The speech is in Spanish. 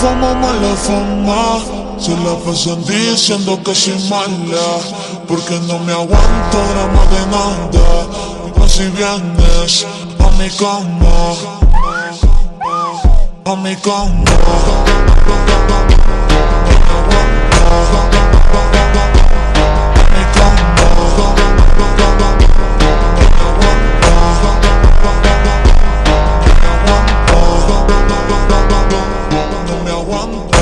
como mala fama. Se la pasan diciendo que soy mala, porque no me aguanto drama de nada. Pero si vienes a mi cama, a mi cama, no me aguanto.